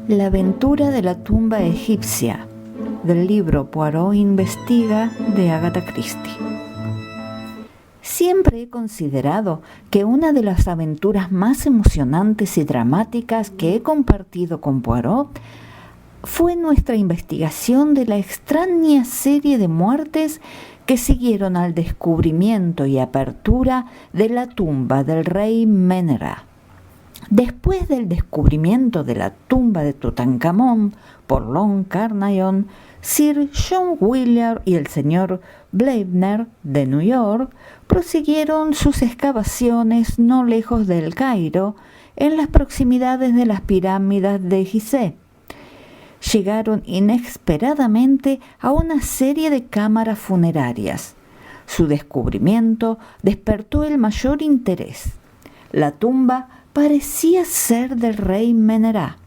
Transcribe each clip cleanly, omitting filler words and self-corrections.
La aventura de la tumba egipcia, del libro Poirot investiga de Agatha Christie. Siempre he considerado que una de las aventuras más emocionantes y dramáticas que he compartido con Poirot fue nuestra investigación de la extraña serie de muertes que siguieron al descubrimiento y apertura de la tumba del rey Menera. Después del descubrimiento de la tumba de Tutankamón por Lon Carnallon, Sir John Willard y el señor Bleibner de New York prosiguieron sus excavaciones no lejos del Cairo, en las proximidades de las pirámides de Gizeh. Llegaron inesperadamente a una serie de cámaras funerarias. Su descubrimiento despertó el mayor interés. La tumba parecía ser del rey Menera,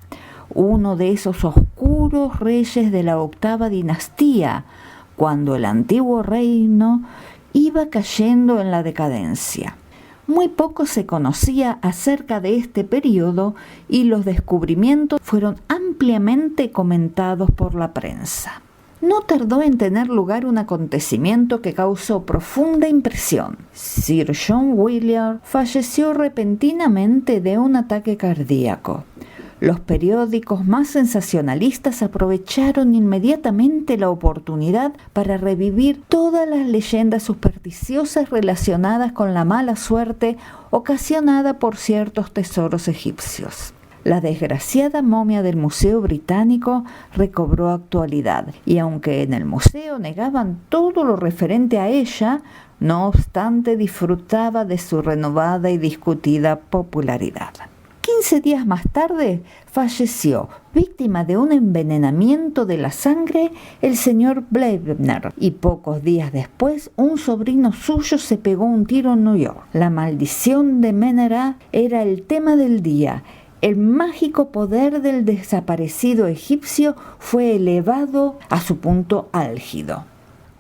uno de esos oscuros reyes de la octava dinastía, cuando el antiguo reino iba cayendo en la decadencia. Muy poco se conocía acerca de este periodo y los descubrimientos fueron ampliamente comentados por la prensa. No tardó en tener lugar un acontecimiento que causó profunda impresión. Sir John Willard falleció repentinamente de un ataque cardíaco. Los periódicos más sensacionalistas aprovecharon inmediatamente la oportunidad para revivir todas las leyendas supersticiosas relacionadas con la mala suerte ocasionada por ciertos tesoros egipcios. La desgraciada momia del Museo Británico recobró actualidad, y aunque en el museo negaban todo lo referente a ella, no obstante disfrutaba de su renovada y discutida popularidad. 15 días más tarde falleció, víctima de un envenenamiento de la sangre, el señor Bleibner, y pocos días después un sobrino suyo se pegó un tiro en New York. La maldición de Menera era el tema del día. El mágico poder del desaparecido egipcio fue elevado a su punto álgido.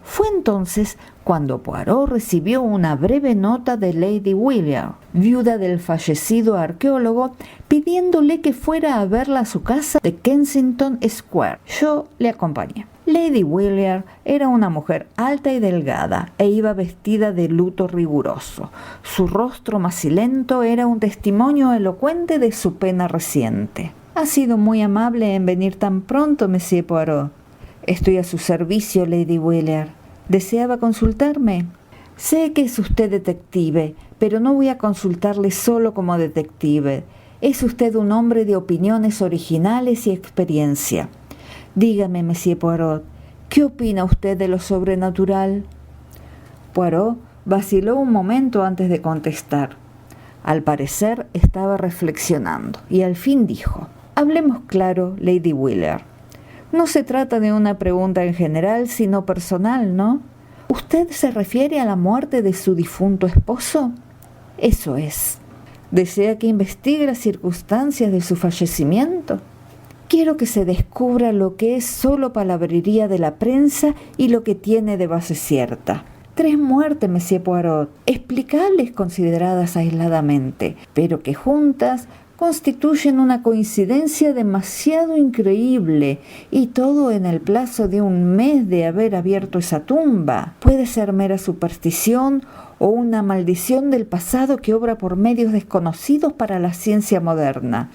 Fue entonces cuando Poirot recibió una breve nota de Lady Willard, viuda del fallecido arqueólogo, pidiéndole que fuera a verla a su casa de Kensington Square. Yo le acompañé. Lady Willard era una mujer alta y delgada e iba vestida de luto riguroso. Su rostro macilento era un testimonio elocuente de su pena reciente. «Ha sido muy amable en venir tan pronto, Monsieur Poirot». «Estoy a su servicio, Lady Willard. ¿Deseaba consultarme?» «Sé que es usted detective, pero no voy a consultarle solo como detective. Es usted un hombre de opiniones originales y experiencia. Dígame, Monsieur Poirot, ¿qué opina usted de lo sobrenatural?» Poirot vaciló un momento antes de contestar. Al parecer estaba reflexionando y al fin dijo: «Hablemos claro, Lady Willard. No se trata de una pregunta en general, sino personal, ¿no? ¿Usted se refiere a la muerte de su difunto esposo?» «Eso es. ¿Desea que investigue las circunstancias de su fallecimiento?» «Quiero que se descubra lo que es solo palabrería de la prensa y lo que tiene de base cierta. 3 muertes, Monsieur Poirot, explicables consideradas aisladamente, pero que juntas constituyen una coincidencia demasiado increíble, y todo en el plazo de un mes de haber abierto esa tumba. Puede ser mera superstición o una maldición del pasado que obra por medios desconocidos para la ciencia moderna,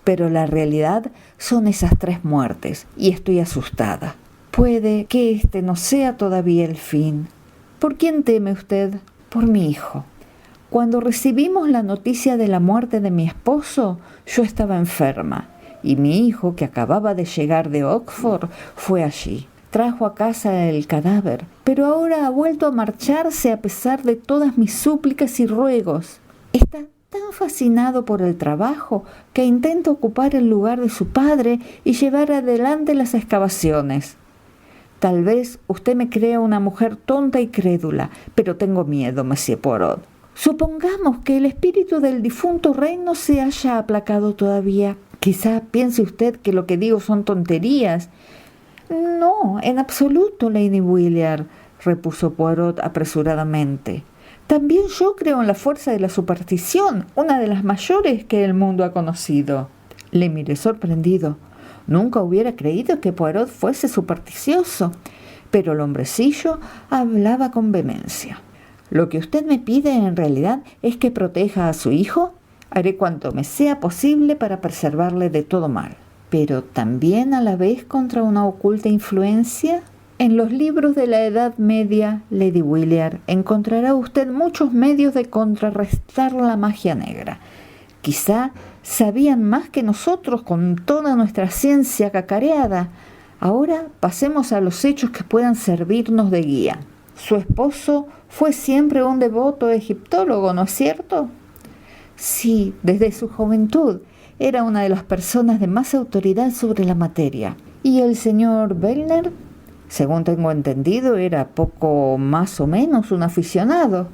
pero la realidad son esas 3 muertes, y estoy asustada. Puede que este no sea todavía el fin». «¿Por quién teme usted?» «Por mi hijo. Cuando recibimos la noticia de la muerte de mi esposo, yo estaba enferma, y mi hijo, que acababa de llegar de Oxford, fue allí. Trajo a casa el cadáver, pero ahora ha vuelto a marcharse a pesar de todas mis súplicas y ruegos. Está tan fascinado por el trabajo que intenta ocupar el lugar de su padre y llevar adelante las excavaciones. Tal vez usted me crea una mujer tonta y crédula, pero tengo miedo, Monsieur Poirot. Supongamos que el espíritu del difunto rey no se haya aplacado todavía. Quizá piense usted que lo que digo son tonterías». «No, en absoluto, Lady Willard», repuso Poirot apresuradamente. «También yo creo en la fuerza de la superstición, una de las mayores que el mundo ha conocido». Le miré sorprendido. Nunca hubiera creído que Poirot fuese supersticioso, pero el hombrecillo hablaba con vehemencia. «Lo que usted me pide en realidad es que proteja a su hijo. Haré cuanto me sea posible para preservarle de todo mal, pero también a la vez contra una oculta influencia». En los libros de la Edad Media, Lady Willard, encontrará usted muchos medios de contrarrestar la magia negra. Quizá sabían más que nosotros con toda nuestra ciencia cacareada. Ahora pasemos a los hechos que puedan servirnos de guía. Su esposo fue siempre un devoto egiptólogo, ¿no es cierto? Sí, desde su juventud era una de las personas de más autoridad sobre la materia. ¿Y el señor Wellner? Según tengo entendido, era poco más o menos un aficionado.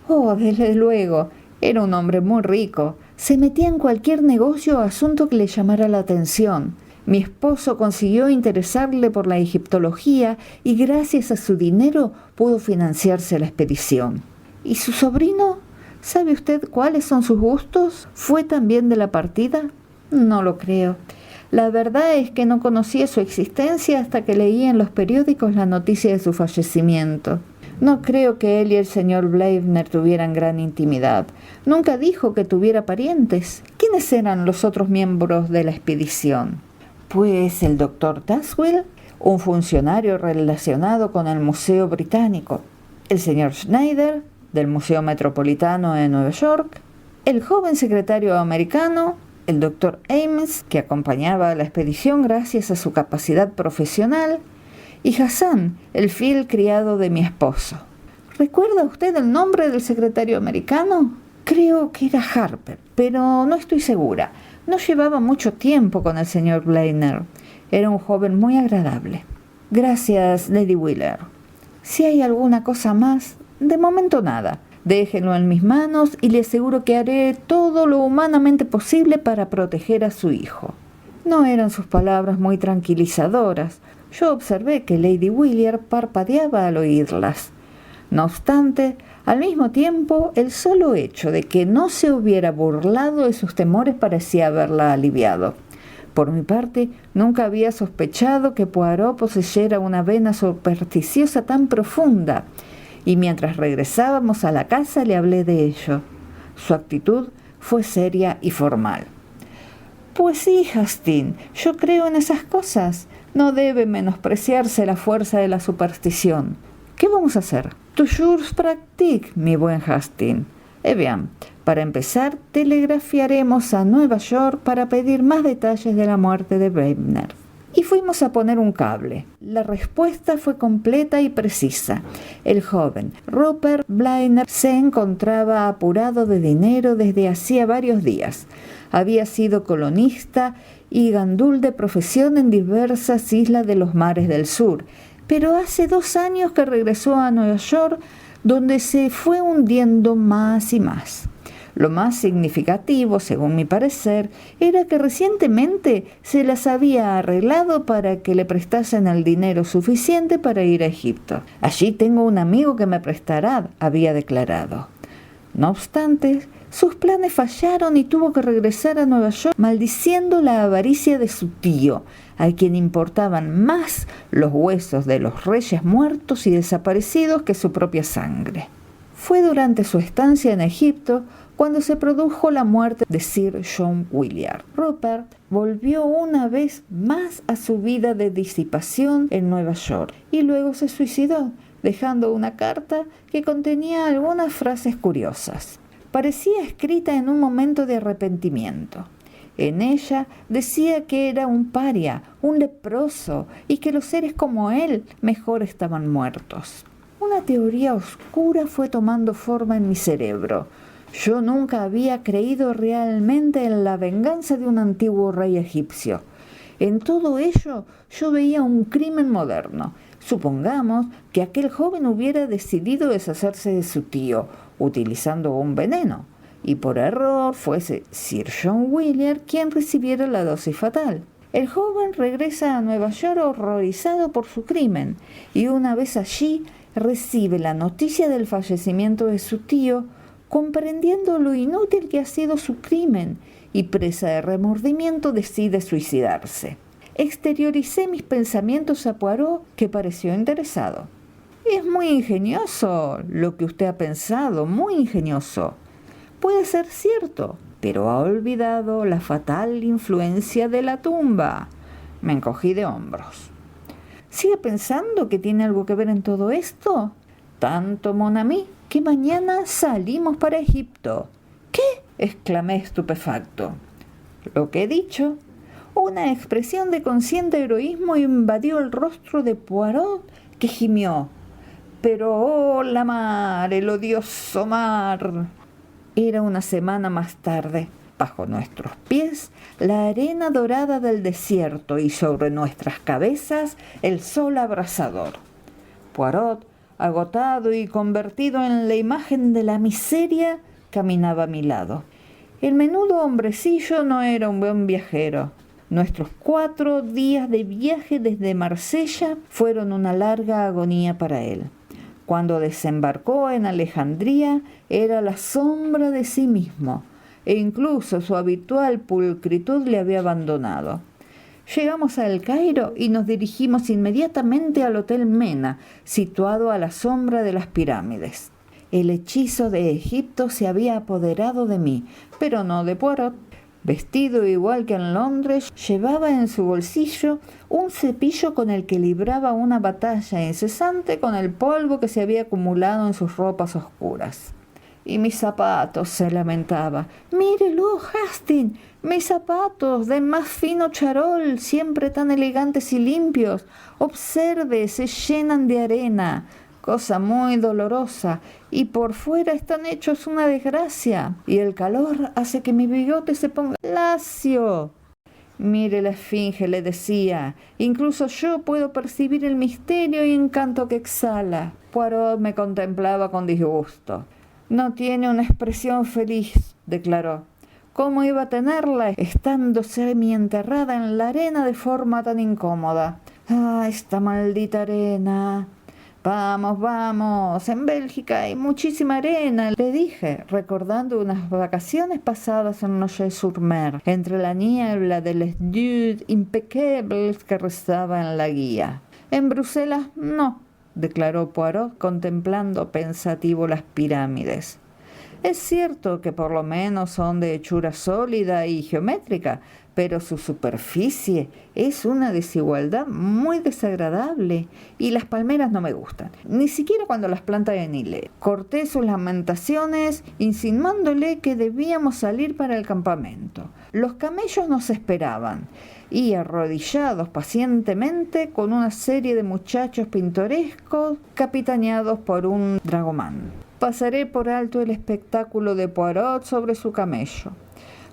Oh, desde luego, era un hombre muy rico. Se metía en cualquier negocio o asunto que le llamara la atención. Mi esposo consiguió interesarle por la egiptología y gracias a su dinero pudo financiarse la expedición. ¿Y su sobrino? ¿Sabe usted cuáles son sus gustos? ¿Fue también de la partida? No lo creo. La verdad es que no conocía su existencia hasta que leí en los periódicos la noticia de su fallecimiento. No creo que él y el señor Wellner tuvieran gran intimidad. Nunca dijo que tuviera parientes. ¿Quiénes eran los otros miembros de la expedición? Pues el doctor Taswell, un funcionario relacionado con el Museo Británico, el señor Schneider, del Museo Metropolitano de Nueva York, el joven secretario americano, el doctor Ames, que acompañaba a la expedición gracias a su capacidad profesional, y Hassan, el fiel criado de mi esposo. ¿Recuerda usted el nombre del secretario americano? Creo que era Harper, pero no estoy segura. No llevaba mucho tiempo con el señor Wellner. Era un joven muy agradable. Gracias, Lady Willard. Si hay alguna cosa más, de momento nada. Déjenlo en mis manos y le aseguro que haré todo lo humanamente posible para proteger a su hijo. No eran sus palabras muy tranquilizadoras. Yo observé que Lady Willard parpadeaba al oírlas. No obstante, al mismo tiempo, el solo hecho de que no se hubiera burlado de sus temores parecía haberla aliviado. Por mi parte, nunca había sospechado que Poirot poseyera una vena supersticiosa tan profunda, y mientras regresábamos a la casa le hablé de ello. Su actitud fue seria y formal. «Pues sí, Hastings, yo creo en esas cosas. No debe menospreciarse la fuerza de la superstición. ¿Qué vamos a hacer?» «Toujours pratique, mi buen Hastings. Bien, para empezar, telegrafiaremos a Nueva York para pedir más detalles de la muerte de Wellner». Y fuimos a poner un cable. La respuesta fue completa y precisa. El joven Rupert Wellner se encontraba apurado de dinero desde hacía varios días. Había sido colonista y gandul de profesión en diversas islas de los mares del sur, pero hace 2 años que regresó a Nueva York, donde se fue hundiendo más y más. Lo más significativo, según mi parecer, era que recientemente se las había arreglado para que le prestasen el dinero suficiente para ir a Egipto. «Allí tengo un amigo que me prestará», había declarado. No obstante, sus planes fallaron y tuvo que regresar a Nueva York maldiciendo la avaricia de su tío, a quien importaban más los huesos de los reyes muertos y desaparecidos que su propia sangre. Fue durante su estancia en Egipto cuando se produjo la muerte de Sir John Willard. Rupert volvió una vez más a su vida de disipación en Nueva York y luego se suicidó, dejando una carta que contenía algunas frases curiosas. Parecía escrita en un momento de arrepentimiento. En ella decía que era un paria, un leproso, y que los seres como él mejor estaban muertos. Una teoría oscura fue tomando forma en mi cerebro. Yo nunca había creído realmente en la venganza de un antiguo rey egipcio. En todo ello yo veía un crimen moderno. Supongamos que aquel joven hubiera decidido deshacerse de su tío, utilizando un veneno, y por error fuese Sir John Willard quien recibiera la dosis fatal. El joven regresa a Nueva York horrorizado por su crimen, y una vez allí recibe la noticia del fallecimiento de su tío, comprendiendo lo inútil que ha sido su crimen, y presa de remordimiento decide suicidarse. Exterioricé mis pensamientos a Poirot, que pareció interesado. Es muy ingenioso lo que usted ha pensado, muy ingenioso. Puede ser cierto, pero ha olvidado la fatal influencia de la tumba. Me encogí de hombros. ¿Sigue pensando que tiene algo que ver en todo esto? Tanto, mon ami, que mañana salimos para Egipto. ¿Qué? Exclamé estupefacto. Lo que he dicho. Una expresión de consciente heroísmo invadió el rostro de Poirot, que gimió. Pero, oh, la mar, el odioso mar. Era una semana más tarde. Bajo nuestros pies, la arena dorada del desierto y sobre nuestras cabezas, el sol abrasador. Poirot, agotado y convertido en la imagen de la miseria, caminaba a mi lado. El menudo hombrecillo no era un buen viajero. Nuestros 4 días de viaje desde Marsella fueron una larga agonía para él. Cuando desembarcó en Alejandría, era la sombra de sí mismo, e incluso su habitual pulcritud le había abandonado. Llegamos a El Cairo y nos dirigimos inmediatamente al Hotel Mena, situado a la sombra de las pirámides. El hechizo de Egipto se había apoderado de mí, pero no de Poirot. Vestido igual que en Londres, llevaba en su bolsillo un cepillo con el que libraba una batalla incesante con el polvo que se había acumulado en sus ropas oscuras. Y mis zapatos, se lamentaba. Mírelo, Hastings, mis zapatos de más fino charol, siempre tan elegantes y limpios. Observe, se llenan de arena, cosa muy dolorosa, y por fuera están hechos una desgracia, y el calor hace que mi bigote se ponga lacio. Mire la esfinge, le decía, incluso yo puedo percibir el misterio y encanto que exhala. Poirot me contemplaba con disgusto. No tiene una expresión feliz, declaró. ¿Cómo iba a tenerla estando semienterrada en la arena de forma tan incómoda? ¡Ah, esta maldita arena! Vamos, vamos, en Bélgica hay muchísima arena, le dije, recordando unas vacaciones pasadas en Nogent-sur-Mer, entre la niebla de les dudes impecables que rezaba en la guía. En Bruselas, no, declaró Poirot, contemplando pensativo las pirámides. Es cierto que por lo menos son de hechura sólida y geométrica, pero su superficie es una desigualdad muy desagradable y las palmeras no me gustan, ni siquiera cuando las planta en hile. Corté sus lamentaciones insinuándole que debíamos salir para el campamento. Los camellos nos esperaban y arrodillados pacientemente con una serie de muchachos pintorescos capitaneados por un dragomán. Pasaré por alto el espectáculo de Poirot sobre su camello.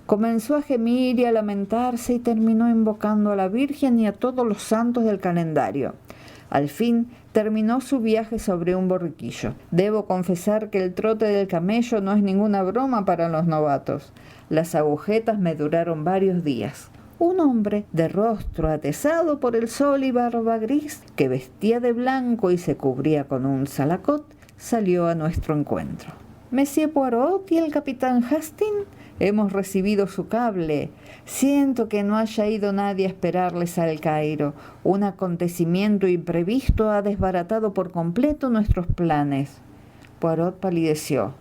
Comenzó a gemir y a lamentarse y terminó invocando a la Virgen y a todos los santos del calendario. Al fin terminó su viaje sobre un borriquillo. Debo confesar que el trote del camello no es ninguna broma para los novatos. Las agujetas me duraron varios días. Un hombre de rostro atezado por el sol y barba gris, que vestía de blanco y se cubría con un salacot, salió a nuestro encuentro. «Monsieur Poirot y el capitán Hastings, hemos recibido su cable. Siento que no haya ido nadie a esperarles al Cairo. Un acontecimiento imprevisto ha desbaratado por completo nuestros planes». Poirot palideció.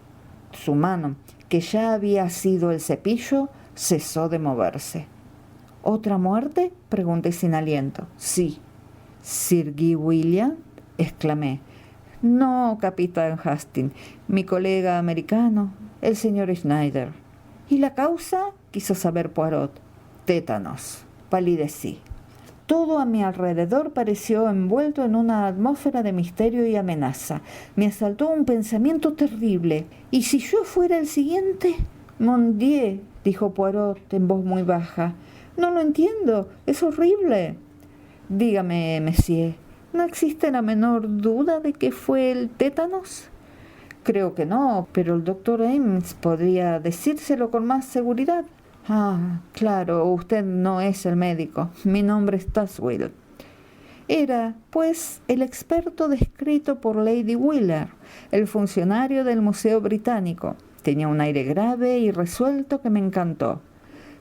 Su mano, que ya había sido el cepillo, cesó de moverse. «¿Otra muerte?», pregunté sin aliento. «Sí». «¿Sir Guy William?», exclamé. «No, capitán Hastings, mi colega americano, el señor Schneider». «¿Y la causa?», quiso saber Poirot. «Tétanos». Palidecí. Todo a mi alrededor pareció envuelto en una atmósfera de misterio y amenaza. Me asaltó un pensamiento terrible. ¿Y si yo fuera el siguiente? «Mon Dieu», dijo Poirot en voz muy baja. «No lo entiendo, es horrible». «Dígame, monsieur, ¿no existe la menor duda de que fue el tétanos?» «Creo que no, pero el doctor Ames podría decírselo con más seguridad». «Ah, claro, usted no es el médico. Mi nombre es Tazewell». Era, pues, el experto descrito por Lady Wheeler, el funcionario del Museo Británico. Tenía un aire grave y resuelto que me encantó.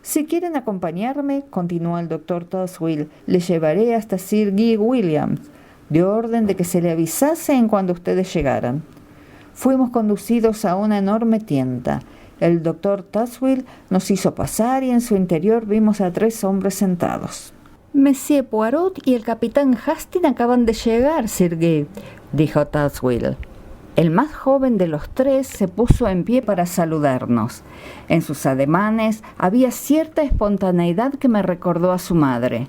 Si quieren acompañarme, continuó el doctor Tuswell, le llevaré hasta Sir Guy Williams, de orden de que se le avisase en cuando ustedes llegaran. Fuimos conducidos a una enorme tienda. El doctor Tuswell nos hizo pasar y en su interior vimos a 3 hombres sentados. «Monsieur Poirot y el capitán Hastings acaban de llegar, Sir Guy», dijo Tuswell. El más joven de los 3 se puso en pie para saludarnos. En sus ademanes había cierta espontaneidad que me recordó a su madre.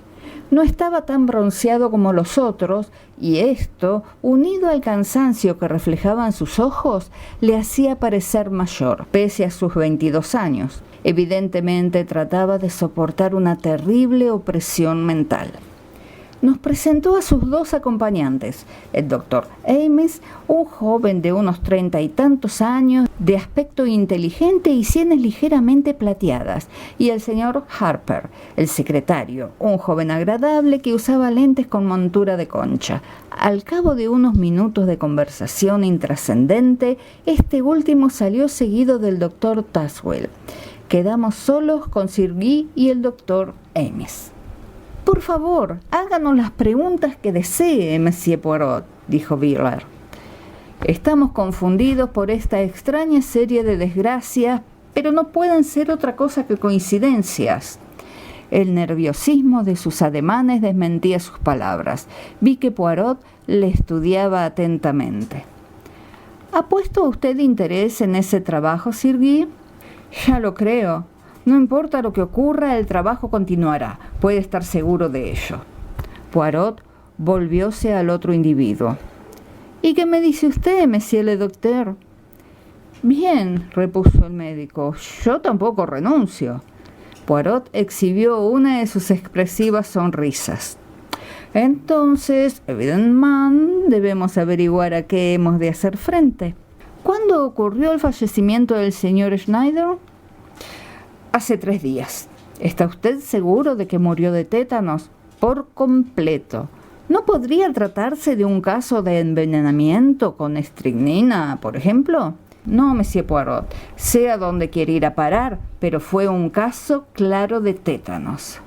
No estaba tan bronceado como los otros, y esto, unido al cansancio que reflejaban sus ojos, le hacía parecer mayor, pese a sus 22 años. Evidentemente trataba de soportar una terrible opresión mental. Nos presentó a sus 2 acompañantes, el doctor Ames, un joven de unos 30 y tantos años, de aspecto inteligente y sienes ligeramente plateadas, y el señor Harper, el secretario, un joven agradable que usaba lentes con montura de concha. Al cabo de unos minutos de conversación intrascendente, este último salió seguido del doctor Tuswell. Quedamos solos con Sir Guy y el doctor Ames. «Por favor, háganos las preguntas que desee, Monsieur Poirot», dijo Villars. «Estamos confundidos por esta extraña serie de desgracias, pero no pueden ser otra cosa que coincidencias». El nerviosismo de sus ademanes desmentía sus palabras. Vi que Poirot le estudiaba atentamente. «¿Ha puesto usted interés en ese trabajo, Sir Guy?» «Ya lo creo. No importa lo que ocurra, el trabajo continuará. Puede estar seguro de ello». Poirot volvióse al otro individuo. «¿Y qué me dice usted, monsieur le docteur?» «Bien», repuso el médico, «yo tampoco renuncio». Poirot exhibió una de sus expresivas sonrisas. «Entonces, evidentemente, debemos averiguar a qué hemos de hacer frente. ¿Cuándo ocurrió el fallecimiento del señor Schneider?» «Hace 3 días. ¿Está usted seguro de que murió de tétanos?» «Por completo. ¿No podría tratarse de un caso de envenenamiento con estricnina, por ejemplo?» «No, monsieur Poirot. Sé a dónde quiere ir a parar, pero fue un caso claro de tétanos».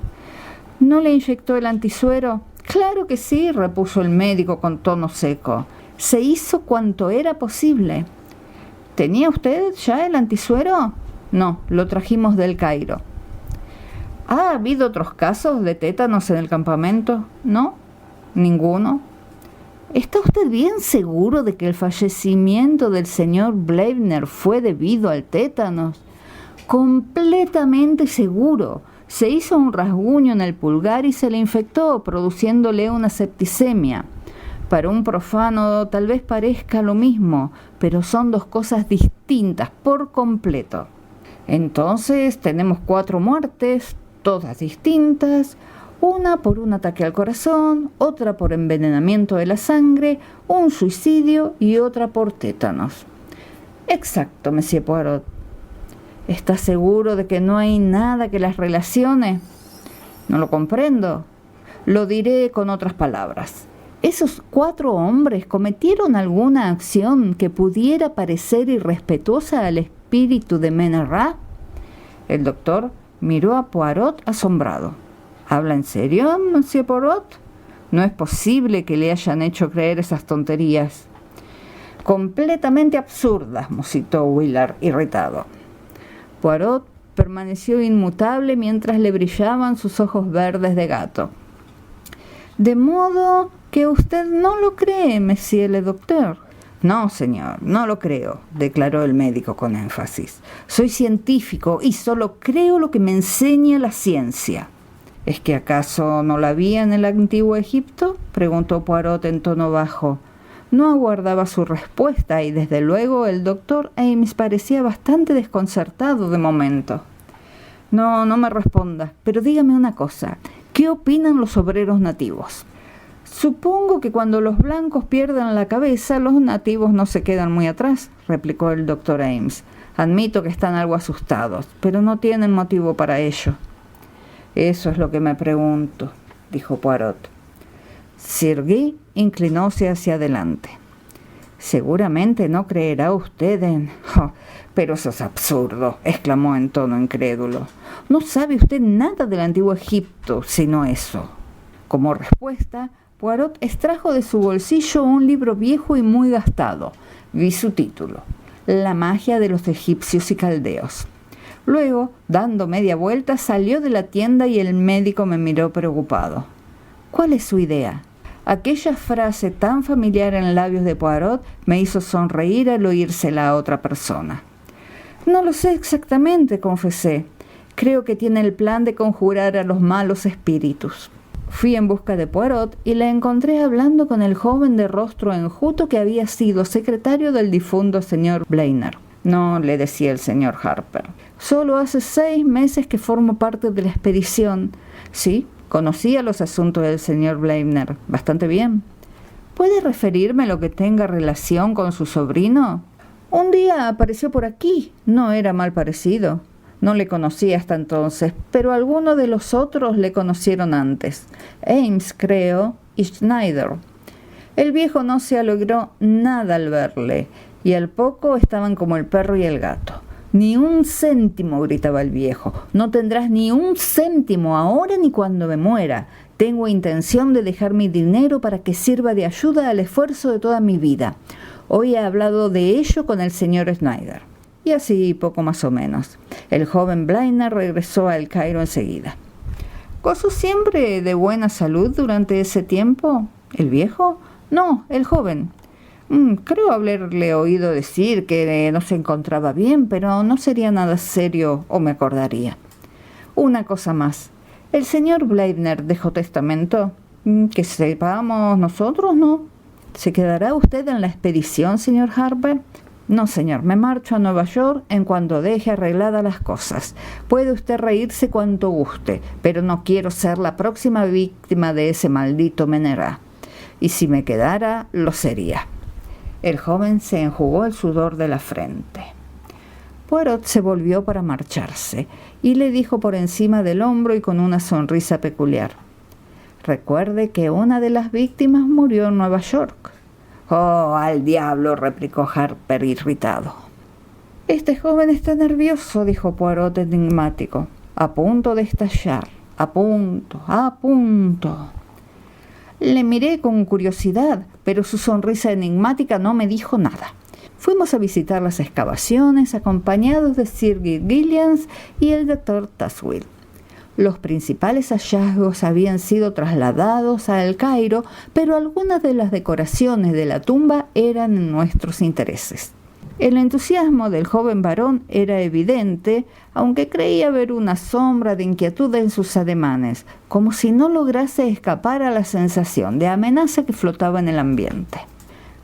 «¿No le inyectó el antisuero?» «Claro que sí», repuso el médico con tono seco. «Se hizo cuanto era posible». «¿Tenía usted ya el antisuero?» «No, lo trajimos del Cairo». «¿Ha habido otros casos de tétanos en el campamento?» «No, ninguno». «¿Está usted bien seguro de que el fallecimiento del señor Bleibner fue debido al tétanos?» «Completamente seguro. Se hizo un rasguño en el pulgar y se le infectó, produciéndole una septicemia. Para un profano tal vez parezca lo mismo, pero son 2 cosas distintas por completo». «Entonces tenemos 4 muertes, todas distintas, una por un ataque al corazón, otra por envenenamiento de la sangre, un suicidio y otra por tétanos». «Exacto, monsieur Poirot». «¿Está seguro de que no hay nada que las relacione?» «No lo comprendo. Lo diré con otras palabras. ¿Esos 4 hombres cometieron alguna acción que pudiera parecer irrespetuosa al espíritu de Maigret?» El doctor miró a Poirot asombrado. «¿Habla en serio, monsieur Poirot? No es posible que le hayan hecho creer esas tonterías». «Completamente absurdas», musitó Willard, irritado. Poirot permaneció inmutable mientras le brillaban sus ojos verdes de gato. «De modo que usted no lo cree, monsieur le docteur». «No, señor, no lo creo», declaró el médico con énfasis. «Soy científico y solo creo lo que me enseña la ciencia». «¿Es que acaso no la había en el antiguo Egipto?», preguntó Poirot en tono bajo. No aguardaba su respuesta y desde luego el doctor Ames parecía bastante desconcertado de momento. «No me responda, pero dígame una cosa. ¿Qué opinan los obreros nativos?» «Supongo que cuando los blancos pierden la cabeza, los nativos no se quedan muy atrás», replicó el doctor Ames. «Admito que están algo asustados, pero no tienen motivo para ello». «Eso es lo que me pregunto», dijo Poirot. Sir Guy inclinóse hacia adelante. Seguramente no creerá usted en... Oh, pero eso es absurdo, exclamó en tono incrédulo. No sabe usted nada del antiguo Egipto, sino eso. Como respuesta, Poirot extrajo de su bolsillo un libro viejo y muy gastado. Vi su título: La magia de los egipcios y caldeos. Luego, dando media vuelta, salió de la tienda y el médico me miró preocupado. ¿Cuál es su idea? Aquella frase tan familiar en labios de Poirot me hizo sonreír al oírsela a otra persona. No lo sé exactamente, confesé. Creo que tiene el plan de conjurar a los malos espíritus. Fui en busca de Poirot y le encontré hablando con el joven de rostro enjuto que había sido secretario del difunto señor Blainer. No, le decía el señor Harper. Solo hace 6 meses que formo parte de la expedición. Sí, conocía los asuntos del señor Blainer bastante bien. ¿Puede referirme lo que tenga relación con su sobrino? Un día apareció por aquí. No era mal parecido. No le conocía hasta entonces, pero algunos de los otros le conocieron antes. Ames, creo, y Schneider. El viejo no se alegró nada al verle, y al poco estaban como el perro y el gato. «Ni un céntimo», gritaba el viejo. «No tendrás ni un céntimo ahora ni cuando me muera. Tengo intención de dejar mi dinero para que sirva de ayuda al esfuerzo de toda mi vida. Hoy he hablado de ello con el señor Schneider». Y así, poco más o menos. El joven Blainer regresó a El Cairo enseguida. ¿Gozó siempre de buena salud durante ese tiempo? ¿El viejo? No, el joven. Creo haberle oído decir que no se encontraba bien, pero no sería nada serio o me acordaría. Una cosa más. ¿El señor Blainer dejó testamento? Que sepamos nosotros, ¿no? ¿Se quedará usted en la expedición, señor Harper? No, señor, me marcho a Nueva York en cuanto deje arregladas las cosas. Puede usted reírse cuanto guste, pero no quiero ser la próxima víctima de ese maldito Meneras. Y si me quedara, lo sería. El joven se enjugó el sudor de la frente. Poirot se volvió para marcharse y le dijo por encima del hombro y con una sonrisa peculiar: «Recuerde que una de las víctimas murió en Nueva York». «Oh, al diablo», replicó Harper irritado. «Este joven está nervioso», dijo Poirot enigmático. «A punto de estallar. A punto. Le miré con curiosidad, pero su sonrisa enigmática no me dijo nada. Fuimos a visitar las excavaciones acompañados de Sir Guy Williams y el doctor Tazewell. Los principales hallazgos habían sido trasladados a El Cairo, pero algunas de las decoraciones de la tumba eran en nuestros intereses. El entusiasmo del joven varón era evidente, aunque creía ver una sombra de inquietud en sus ademanes, como si no lograse escapar a la sensación de amenaza que flotaba en el ambiente.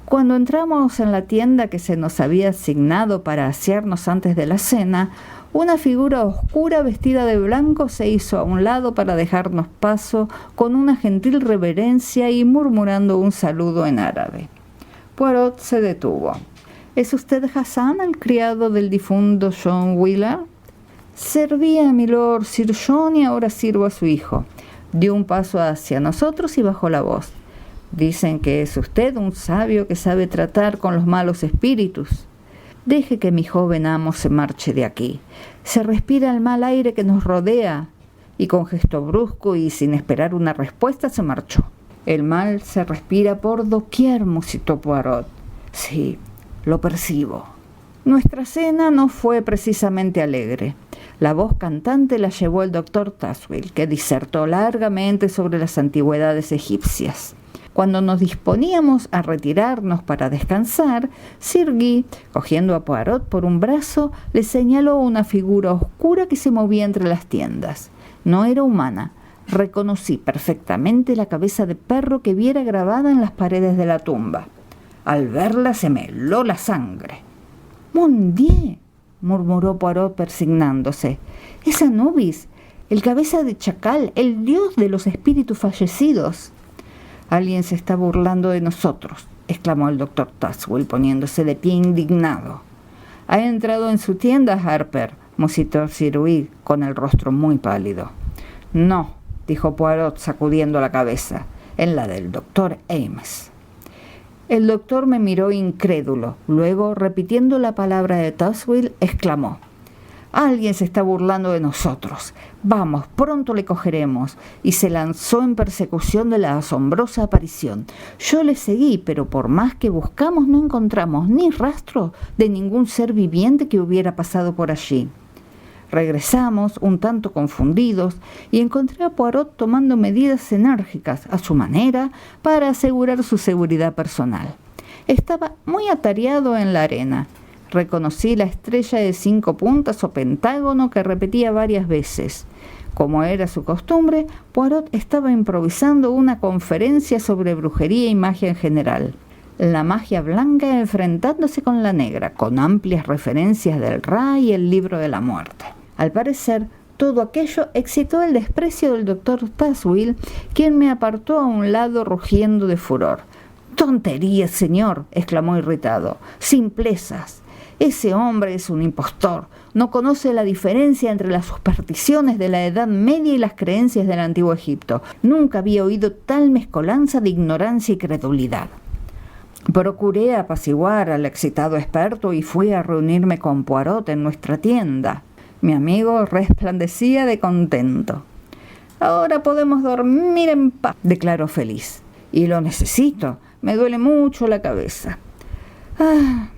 Cuando entramos en la tienda que se nos había asignado para asearnos antes de la cena, una figura oscura vestida de blanco se hizo a un lado para dejarnos paso con una gentil reverencia y murmurando un saludo en árabe. Poirot se detuvo. «¿Es usted Hassan, el criado del difunto John Wheeler?» «Servía a mi lord Sir John y ahora sirvo a su hijo». Dio un paso hacia nosotros y bajó la voz. «Dicen que es usted un sabio que sabe tratar con los malos espíritus. Deje que mi joven amo se marche de aquí. Se respira el mal aire que nos rodea». Y con gesto brusco y sin esperar una respuesta se marchó. «El mal se respira por doquier», musitó Poirot. «Sí, lo percibo». Nuestra cena no fue precisamente alegre. La voz cantante la llevó el doctor Tazewell, que disertó largamente sobre las antigüedades egipcias. Cuando nos disponíamos a retirarnos para descansar, Sir Guy, cogiendo a Poirot por un brazo, le señaló una figura oscura que se movía entre las tiendas. No era humana. Reconocí perfectamente la cabeza de perro que viera grabada en las paredes de la tumba. Al verla se me heló la sangre. «Mon Dieu», murmuró Poirot persignándose. «Es Anubis, el cabeza de chacal, el dios de los espíritus fallecidos». «Alguien se está burlando de nosotros», exclamó el doctor Tazewell poniéndose de pie indignado. «Ha entrado en su tienda, Harper», musitó Sir Guy con el rostro muy pálido. «No», dijo Poirot sacudiendo la cabeza, «en la del doctor Ames». El doctor me miró incrédulo. Luego, repitiendo la palabra de Tuswell, exclamó: «Alguien se está burlando de nosotros. Vamos, pronto le cogeremos». Y se lanzó en persecución de la asombrosa aparición. Yo le seguí, pero por más que buscamos no encontramos ni rastro de ningún ser viviente que hubiera pasado por allí. Regresamos, un tanto confundidos, y encontré a Poirot tomando medidas enérgicas, a su manera, para asegurar su seguridad personal. Estaba muy atareado en la arena. Reconocí la estrella de 5 puntas o pentágono que repetía varias veces. Como era su costumbre, Poirot estaba improvisando una conferencia sobre brujería y magia en general. La magia blanca enfrentándose con la negra, con amplias referencias del Ra y el libro de la muerte. Al parecer, todo aquello excitó el desprecio del doctor Tuswell, quien me apartó a un lado rugiendo de furor. «¡Tonterías, señor!», exclamó irritado. «¡Simplezas! Ese hombre es un impostor. No conoce la diferencia entre las supersticiones de la Edad Media y las creencias del Antiguo Egipto. Nunca había oído tal mezcolanza de ignorancia y credulidad». Procuré apaciguar al excitado experto y fui a reunirme con Poirot en nuestra tienda. Mi amigo resplandecía de contento. «Ahora podemos dormir en paz», declaró feliz. «Y lo necesito. Me duele mucho la cabeza.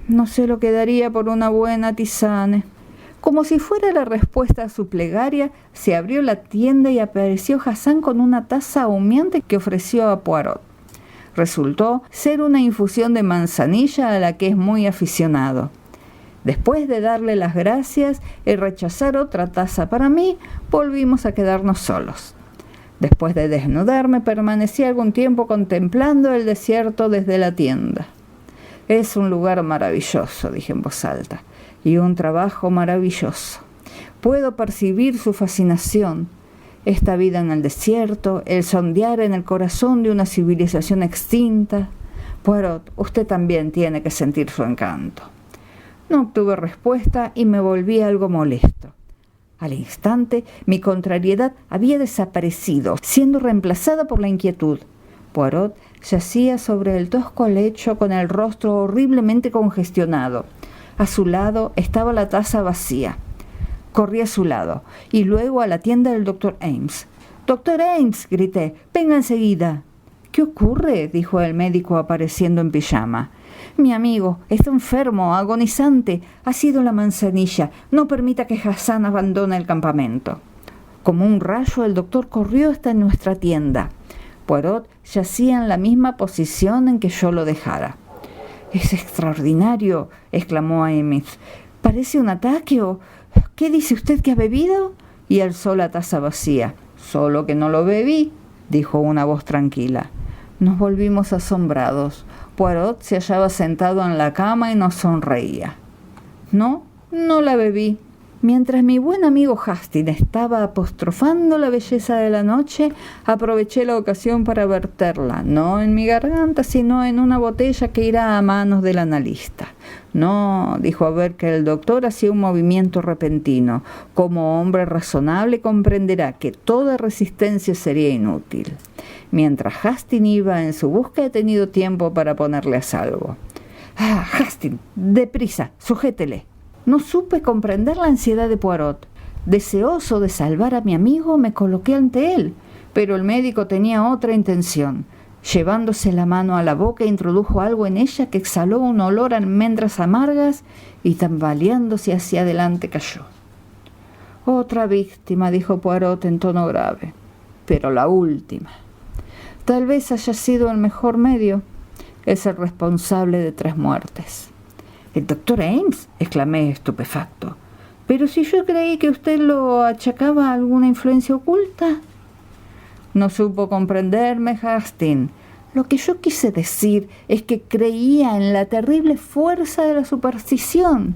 No sé lo que daría por una buena tisane». Como si fuera la respuesta a su plegaria, se abrió la tienda y apareció Hassan con una taza humeante que ofreció a Poirot. Resultó ser una infusión de manzanilla a la que es muy aficionado. Después de darle las gracias y rechazar otra taza para mí, volvimos a quedarnos solos. Después de desnudarme, permanecí algún tiempo contemplando el desierto desde la tienda. «Es un lugar maravilloso», dije en voz alta, «y un trabajo maravilloso. Puedo percibir su fascinación. Esta vida en el desierto, el sondear en el corazón de una civilización extinta. Poirot, usted también tiene que sentir su encanto». No obtuve respuesta y me volví algo molesto. Al instante, mi contrariedad había desaparecido, siendo reemplazada por la inquietud. Poirot yacía sobre el tosco lecho con el rostro horriblemente congestionado. A su lado estaba la taza vacía. Corrí a su lado y luego a la tienda del doctor Ames. «¡Doctor Ames!», grité. «¡Venga enseguida!». «¿Qué ocurre?», dijo el médico apareciendo en pijama. «Mi amigo está enfermo, agonizante. Ha sido la manzanilla. No permita que Hassan abandone el campamento». Como un rayo, el doctor corrió hasta nuestra tienda. Poirot yacía en la misma posición en que yo lo dejara. «Es extraordinario», exclamó Ames. «¿Parece un ataque o...? ¿Qué dice usted que ha bebido?». Y alzó la taza vacía. «Solo que no lo bebí», dijo una voz tranquila. Nos volvimos asombrados. Poirot se hallaba sentado en la cama y nos sonreía. «No, no la bebí». Mientras mi buen amigo Hastings estaba apostrofando la belleza de la noche, aproveché la ocasión para verterla, no en mi garganta, sino en una botella que irá a manos del analista. «No», dijo, a ver que el doctor hacía un movimiento repentino. «Como hombre razonable comprenderá que toda resistencia sería inútil». Mientras Hastings iba en su busca, he tenido tiempo para ponerle a salvo. «Hastings, deprisa, sujétele». No supe comprender la ansiedad de Poirot. Deseoso de salvar a mi amigo, me coloqué ante él, pero el médico tenía otra intención. Llevándose la mano a la boca, introdujo algo en ella que exhaló un olor a almendras amargas y tambaleándose hacia adelante cayó. «Otra víctima», dijo Poirot en tono grave, «pero la última. Tal vez haya sido el mejor medio. Es el responsable de 3 muertes». «¿El doctor Ames?», exclamé estupefacto. «Pero si yo creí que usted lo achacaba a alguna influencia oculta». «No supo comprenderme, Hastings. Lo que yo quise decir es que creía en la terrible fuerza de la superstición.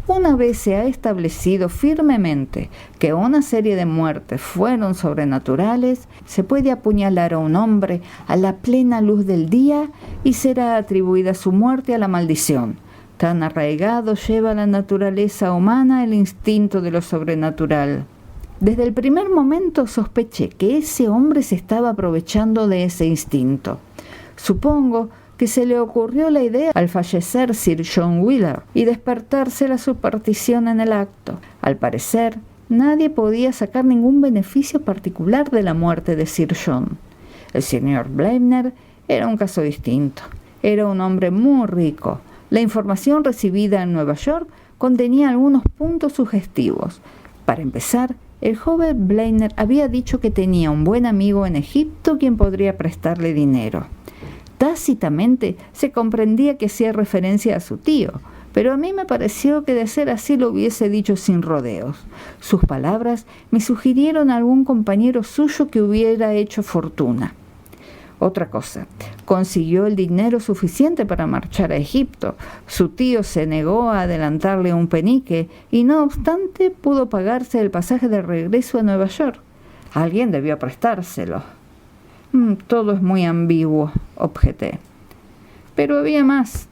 Una vez se ha establecido firmemente que una serie de muertes fueron sobrenaturales, se puede apuñalar a un hombre a la plena luz del día y será atribuida su muerte a la maldición. Tan arraigado lleva la naturaleza humana el instinto de lo sobrenatural. Desde el primer momento sospeché que ese hombre se estaba aprovechando de ese instinto. Supongo que se le ocurrió la idea al fallecer Sir John Wheeler y despertarse la superstición en el acto. Al parecer, nadie podía sacar ningún beneficio particular de la muerte de Sir John. El señor Blainer era un caso distinto. Era un hombre muy rico. La información recibida en Nueva York contenía algunos puntos sugestivos. Para empezar, el joven Blainer había dicho que tenía un buen amigo en Egipto quien podría prestarle dinero. Tácitamente se comprendía que hacía referencia a su tío, pero a mí me pareció que de ser así lo hubiese dicho sin rodeos. Sus palabras me sugirieron a algún compañero suyo que hubiera hecho fortuna. Otra cosa, consiguió el dinero suficiente para marchar a Egipto. Su tío se negó a adelantarle un penique y no obstante pudo pagarse el pasaje de regreso a Nueva York. Alguien debió prestárselo. Todo es muy ambiguo, objeté. Pero había más.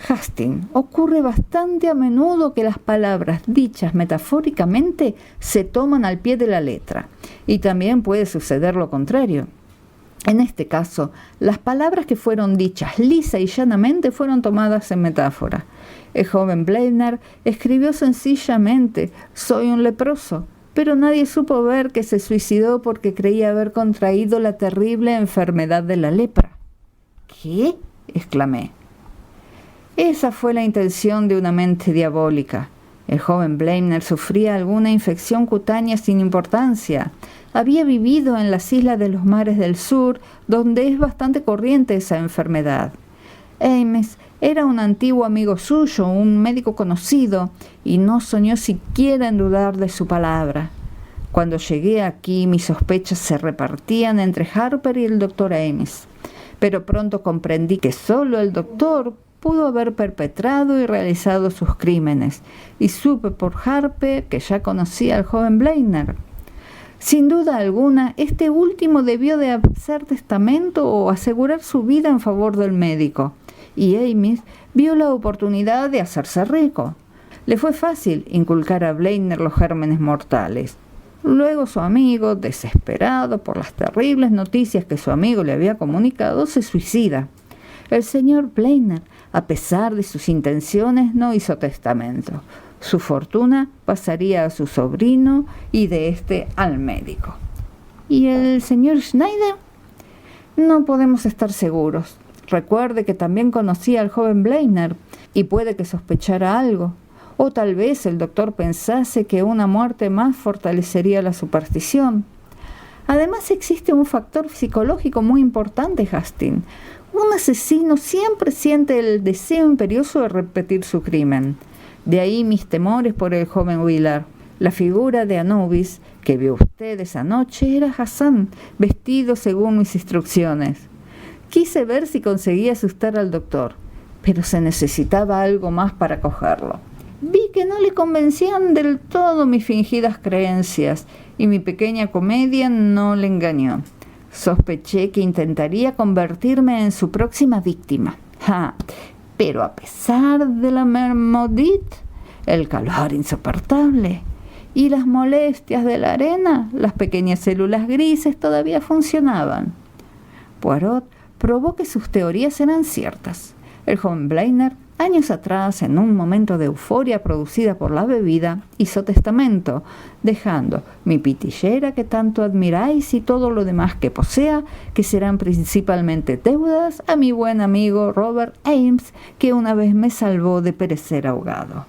Hastings, ocurre bastante a menudo que las palabras dichas metafóricamente se toman al pie de la letra, y también puede suceder lo contrario. En este caso, las palabras que fueron dichas lisa y llanamente fueron tomadas en metáfora. El joven Blainer escribió sencillamente: «Soy un leproso», pero nadie supo ver que se suicidó porque creía haber contraído la terrible enfermedad de la lepra. «¿Qué?», exclamé. Esa fue la intención de una mente diabólica. El joven Blainer sufría alguna infección cutánea sin importancia. Había vivido en las islas de los mares del sur, donde es bastante corriente esa enfermedad. Ames era un antiguo amigo suyo, un médico conocido, y no soñó siquiera en dudar de su palabra. Cuando llegué aquí, mis sospechas se repartían entre Harper y el doctor Ames, pero pronto comprendí que solo el doctor pudo haber perpetrado y realizado sus crímenes, y supe por Harper que ya conocía al joven Blainer. Sin duda alguna, este último debió de hacer testamento o asegurar su vida en favor del médico, y Ames vio la oportunidad de hacerse rico. Le fue fácil inculcar a Blainer los gérmenes mortales. Luego su amigo, desesperado por las terribles noticias que su amigo le había comunicado, se suicida. El señor Blainer, a pesar de sus intenciones, no hizo testamento. Su fortuna pasaría a su sobrino y de este al médico. ¿Y el señor Schneider? No podemos estar seguros. Recuerde que también conocía al joven Blainer y puede que sospechara algo. O tal vez el doctor pensase que una muerte más fortalecería la superstición. Además existe un factor psicológico muy importante, Hastings. Un asesino siempre siente el deseo imperioso de repetir su crimen. De ahí mis temores por el joven Wheeler. La figura de Anubis que vio usted esa noche era Hassan, vestido según mis instrucciones. Quise ver si conseguía asustar al doctor, pero se necesitaba algo más para cogerlo. Vi que no le convencían del todo mis fingidas creencias, y mi pequeña comedia no le engañó. Sospeché que intentaría convertirme en su próxima víctima. Pero a pesar de la Mermodit, el calor insoportable y las molestias de la arena, las pequeñas células grises todavía funcionaban. Poirot probó que sus teorías eran ciertas. El joven Blainer, años atrás, en un momento de euforia producida por la bebida, hizo testamento, dejando mi pitillera que tanto admiráis y todo lo demás que posea, que serán principalmente deudas, a mi buen amigo Robert Ames, que una vez me salvó de perecer ahogado.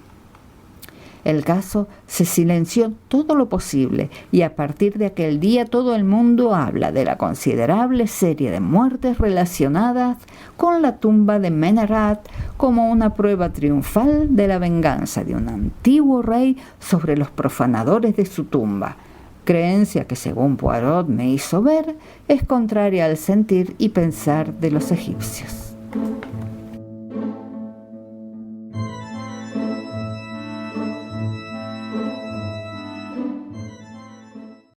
El caso se silenció todo lo posible y a partir de aquel día todo el mundo habla de la considerable serie de muertes relacionadas con la tumba de Menerat como una prueba triunfal de la venganza de un antiguo rey sobre los profanadores de su tumba, creencia que según Poirot me hizo ver es contraria al sentir y pensar de los egipcios.